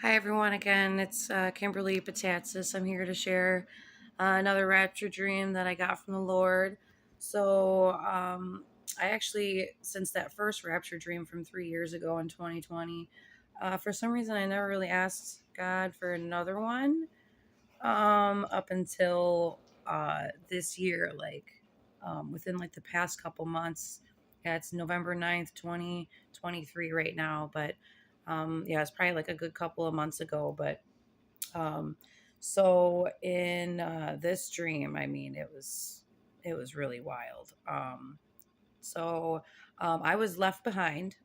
Hi everyone again, it's Kimberly Patatsis. I'm here to share another rapture dream that I got from the Lord. I actually, since that first rapture dream from 3 years ago in 2020, for some reason I never really asked God for another one up until this year, within like the past couple months. Yeah, it's November 9th, 2023 right now, but yeah, it's probably like a good couple of months ago. But um, so in this dream, I mean, it was really wild. I was left behind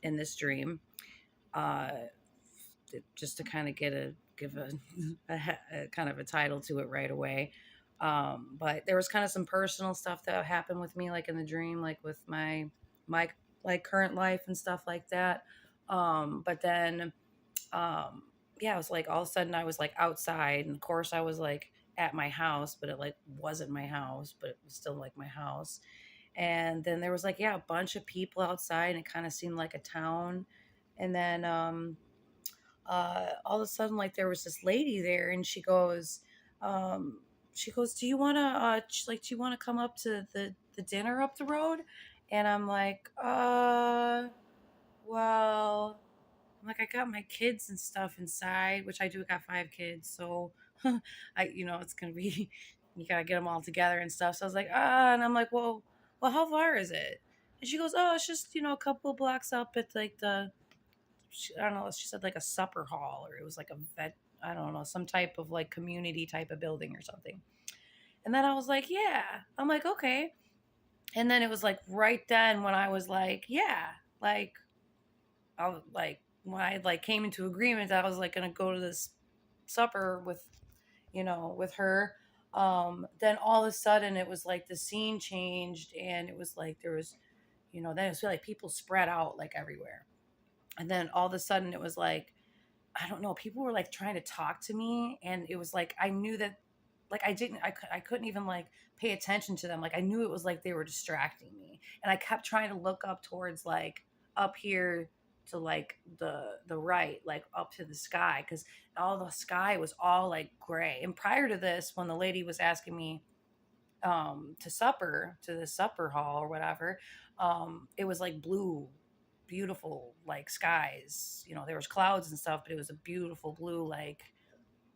in this dream. Uh, just to kind of give a kind of a title to it right away. But there was kind of some personal stuff that happened with me, like in the dream, like with my like current life and stuff like that. But then um yeah, it was like all of a sudden I was like outside, and of course I was like at my house, but it like wasn't my house, but it was still like my house. And then there was like, yeah, a bunch of people outside, and it kind of seemed like a town. And then all of a sudden, like there was this lady there, and um, she goes, "Do you want to, do you want to come up to the dinner up the road?" And I'm like, well, I'm like, I got my kids and stuff inside, which I do got 5 kids, so it's gonna be, you gotta get them all together and stuff. So I was like, and I'm like, well, how far is it? And she goes, oh, it's just a couple of blocks up at like I don't know, she said like a supper hall, or it was like a vet, I don't know, some type of like community type of building or something. And then I was like, yeah. I'm like, okay. And then it was like right then when I was like, yeah, like I was like when I like came into agreement that I was like gonna go to this supper with her. Then all of a sudden it was like the scene changed, and it was like there was, then it was like people spread out like everywhere. And then all of a sudden it was like, I don't know, people were like trying to talk to me, and it was like I knew that, like I couldn't even like pay attention to them. Like I knew it was like they were distracting me, and I kept trying to look up towards like up here to like the right, like up to the sky, cuz all the sky was all like gray. And prior to this, when the lady was asking me to the supper hall or whatever, it was like blue, beautiful like skies. There was clouds and stuff, but it was a beautiful blue like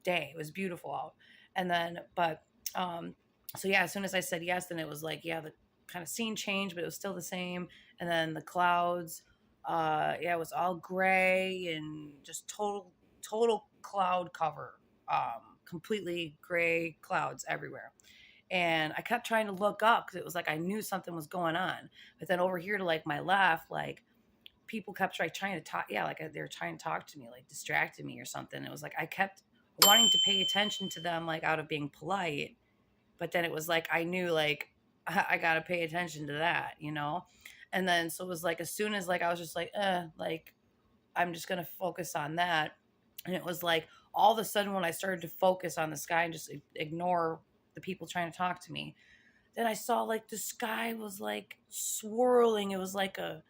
day. It was beautiful out. And then but so yeah, as soon as I said yes, then it was like, yeah, the kind of scene changed, but it was still the same. And then the clouds, yeah, it was all gray and just total cloud cover. Completely gray clouds everywhere. And I kept trying to look up because it was like I knew something was going on. But then over here to like my left, like people kept trying to talk. Yeah, like they were trying to talk to me, like distracted me or something. It was like I kept wanting to pay attention to them, like out of being polite. But then it was like I knew, like I got to pay attention to that. And then so it was like as soon as like I was just like I'm just gonna focus on that. And it was like all of a sudden when I started to focus on the sky and just ignore the people trying to talk to me, then I saw like the sky was like swirling. It was like a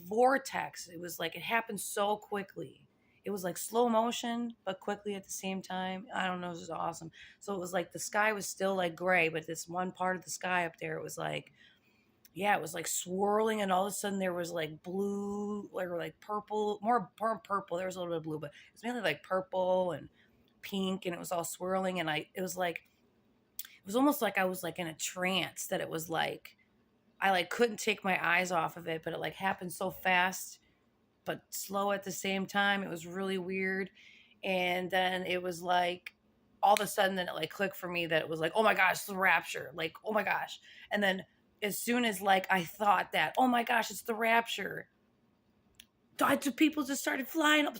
vortex. It was like it happened so quickly. It was like slow motion, but quickly at the same time. I don't know, it was just awesome. So it was like the sky was still like gray, but this one part of the sky up there, it was like, yeah, it was like swirling, and all of a sudden there was like blue, like purple, more purple. There was a little bit of blue, but it was mainly like purple and pink, and it was all swirling. And it was almost like I was like in a trance, that it was like I like couldn't take my eyes off of it, but it like happened so fast but slow at the same time. It was really weird. And then it was like all of a sudden then it like clicked for me that it was like, oh my gosh, the rapture. Like, oh my gosh. And then as soon as like I thought that, oh my gosh, it's the rapture, people just started flying up.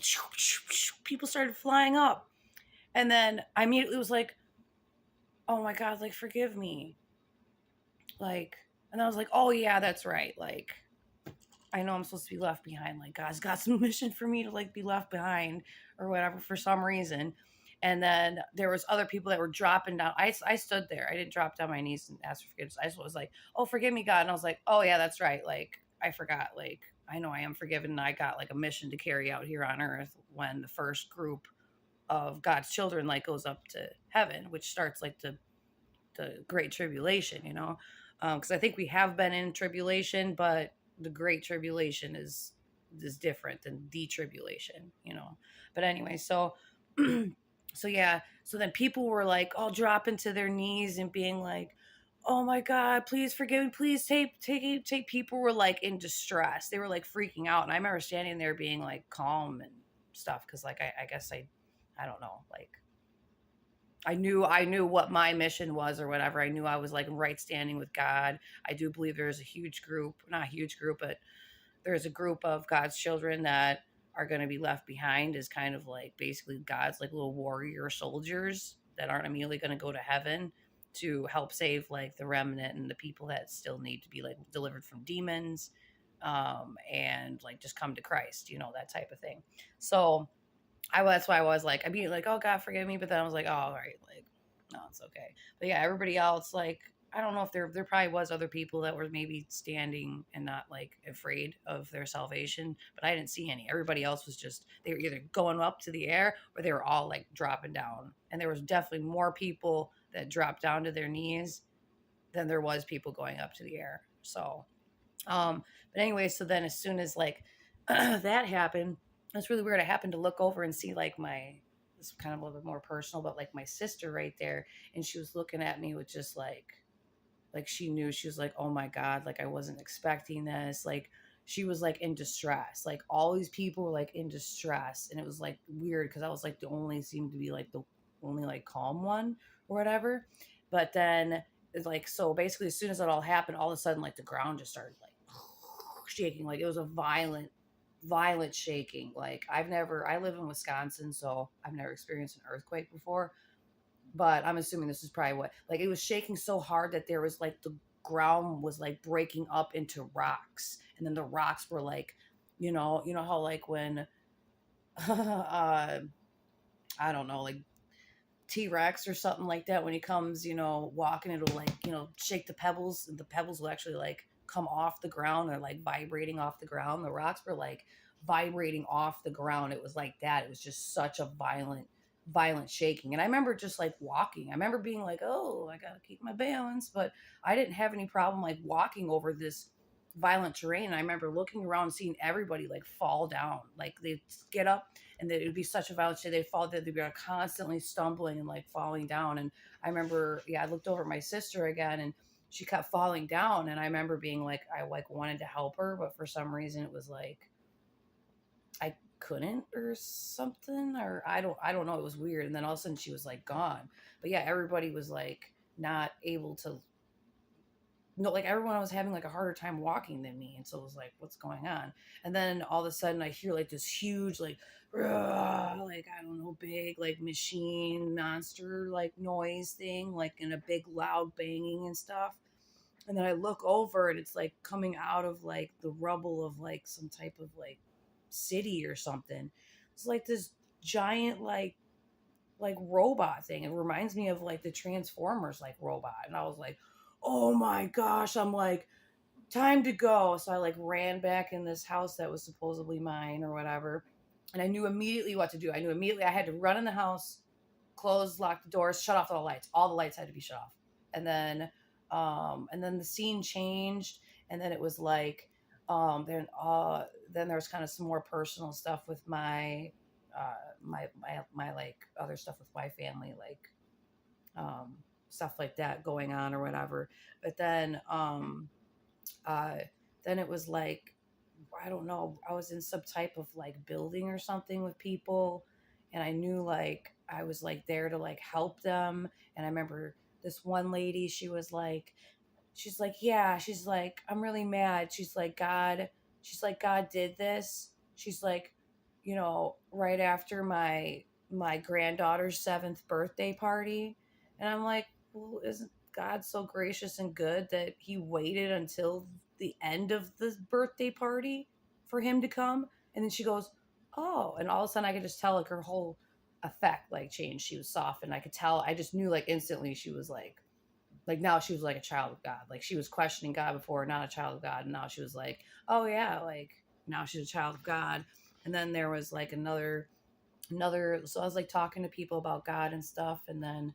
People started flying up. And then I immediately was like, oh my God, like forgive me. Like, and I was like, oh yeah, that's right. Like, I know I'm supposed to be left behind. Like, God's got some mission for me to like be left behind or whatever for some reason. And then there was other people that were dropping down. I stood there. I didn't drop down my knees and ask for forgiveness. I just was like, oh, forgive me, God. And I was like, oh yeah, that's right. Like, I forgot. Like, I know I am forgiven, and I got like a mission to carry out here on earth when the first group of God's children like goes up to heaven, which starts like the great tribulation, you know, because I think we have been in tribulation, but the great tribulation is different than the tribulation, you know. But anyway, so so yeah, so then people were like all dropping to their knees and being like, oh my God, please forgive me, please take. People were like in distress, they were like freaking out, and I remember standing there being like calm and stuff, because like I guess I don't know, like I knew what my mission was or whatever. I knew I was like in right standing with God. I do believe there's a huge group, not a huge group, but there's a group of God's children that are going to be left behind as kind of like basically God's like little warrior soldiers that aren't immediately going to go to heaven to help save like the remnant and the people that still need to be like delivered from demons, and like just come to Christ, you know, that type of thing. So that's why I was like, I mean, like, oh God, forgive me, but then I was like, oh, all right, like, no, it's okay. But yeah, everybody else, like, I don't know if there probably was other people that were maybe standing and not like afraid of their salvation, but I didn't see any. Everybody else was just, they were either going up to the air or they were all like dropping down. And there was definitely more people that dropped down to their knees than there was people going up to the air. So, but anyway, so then as soon as like that happened, it's really weird. I happened to look over and see like this kind of a little bit more personal, but like my sister right there, and she was looking at me with just like she knew, she was like, oh my God, like I wasn't expecting this. Like she was like in distress. Like all these people were like in distress, and it was like weird because I was like the only seemed to be like the only like calm one or whatever. But then it's like, so basically as soon as it all happened, all of a sudden like the ground just started like shaking. Like it was a violent shaking. Like I live in Wisconsin, so I've never experienced an earthquake before, but I'm assuming this is probably what, like it was shaking so hard that there was like the ground was like breaking up into rocks, and then the rocks were like, you know how like when I don't know, like T-Rex or something like that, when he comes, walking, it'll like, shake the pebbles, and the pebbles will actually like come off the ground, or like vibrating off the ground. The rocks were like vibrating off the ground. It was like that. It was just such a violent shaking. And I remember just like walking. I remember being like, oh, I gotta keep my balance. But I didn't have any problem like walking over this violent terrain. And I remember looking around, seeing everybody like fall down. Like they'd get up, and it would be such a violent shit. They'd fall, they'd be like constantly stumbling and like falling down. And I remember, I looked over at my sister again, and she kept falling down. And I remember being like, I like wanted to help her, but for some reason it was like I couldn't or something, or I don't know. It was weird. And then all of a sudden she was like gone. But yeah, everybody was like not able to, no, like everyone was having like a harder time walking than me. And so it was like, what's going on? And then all of a sudden I hear like this huge, like, like, I don't know, big, like machine monster, like noise thing, like in a big loud banging and stuff. And then I look over, and it's like coming out of like the rubble of like some type of like city or something. It's like this giant, like robot thing. It reminds me of like the Transformers like robot. And I was like, oh my gosh, I'm like, time to go. So I like ran back in this house that was supposedly mine or whatever. And I knew immediately what to do. I knew immediately I had to run in the house, close, lock the doors, shut off all the lights. All the lights had to be shut off. And then the scene changed, and then it was like, then there was kind of some more personal stuff with my like other stuff with my family, like stuff like that going on or whatever. But then it was like, I don't know, I was in some type of like building or something with people, and I knew like I was like there to like help them. And I remember this one lady, she's like, yeah, she's like, I'm really mad. She's like, God did this. She's like, right after my granddaughter's 7th birthday party. And I'm like, well, isn't God so gracious and good that he waited until the end of the birthday party for him to come? And then she goes, oh, and all of a sudden I could just tell like her whole effect like changed. She was softened. I could tell, I just knew like instantly she was like now she was like a child of God. Like she was questioning God before, not a child of God. And now she was like, oh yeah, like now she's a child of God. And then there was like so I was like talking to people about God and stuff, and then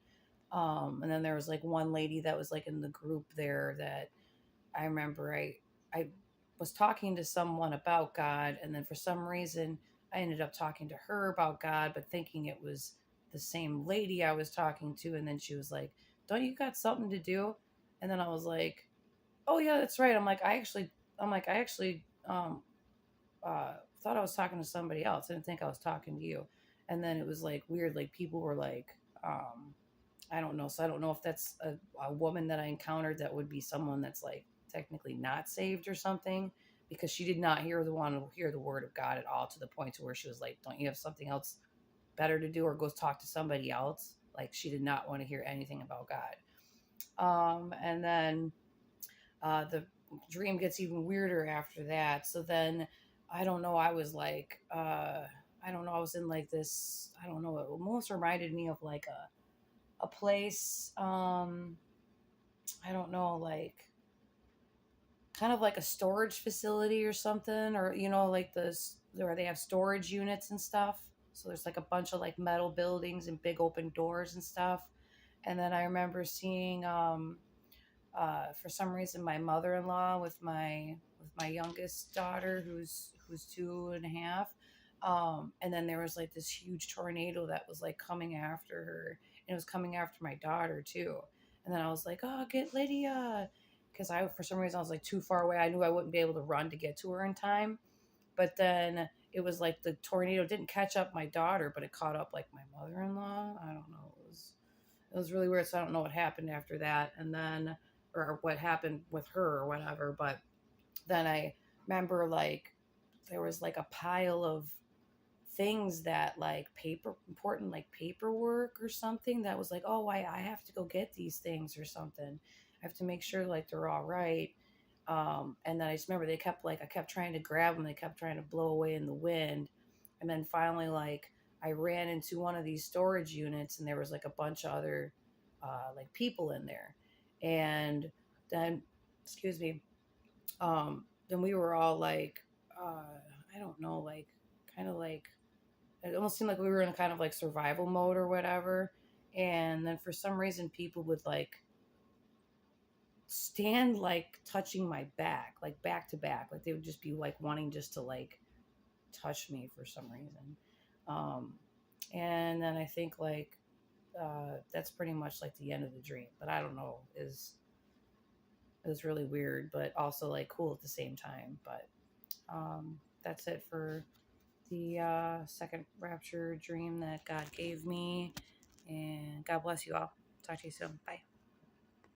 there was like one lady that was like in the group there that I remember I was talking to someone about God, and then for some reason I ended up talking to her about God, but thinking it was the same lady I was talking to, and then she was like, "Don't you got something to do?" And then I was like, "Oh yeah, that's right." I actually thought I was talking to somebody else. I didn't think I was talking to you. And then it was like weird, like people were like, I don't know. So I don't know if that's a woman that I encountered that would be someone that's like technically not saved or something, because she did not want to hear the word of God at all, to the point to where she was like, "Don't you have something else better to do, or go talk to somebody else?" Like she did not want to hear anything about God. And then the dream gets even weirder after that. So then I don't know. I was like, I don't know. I was in like this. I don't know. It almost reminded me of like a place. I don't know, like kind of like a storage facility or something, or like this where they have storage units and stuff. So there's like a bunch of like metal buildings and big open doors and stuff. And then I remember seeing for some reason my mother-in-law with my youngest daughter who's 2.5, and then there was like this huge tornado that was like coming after her, and it was coming after my daughter too. And then I was like, "Oh, get Lydia," because I for some reason I was like too far away. I knew I wouldn't be able to run to get to her in time. But then it was like the tornado didn't catch up my daughter, but it caught up like my mother-in-law. I don't know. It was really weird. So I don't know what happened after that, and then or what happened with her or whatever. But then I remember like there was like a pile of things that like important like paperwork or something that was like, "Oh, I have to go get these things or something. I have to make sure like they're all right." And then I just remember I kept trying to grab them. They kept trying to blow away in the wind. And then finally, like I ran into one of these storage units, and there was like a bunch of other like people in there. And then, excuse me, then we were all like, I don't know, like kind of like it almost seemed like we were in a kind of like survival mode or whatever. And then for some reason, people would like stand like touching my back, like back to back, like they would just be like wanting just to like touch me for some reason. Um, and then I think like that's pretty much like the end of the dream. But I don't know, it was really weird, but also like cool at the same time. But that's it for the second rapture dream that God gave me. And God bless you all. Talk to you soon. Bye.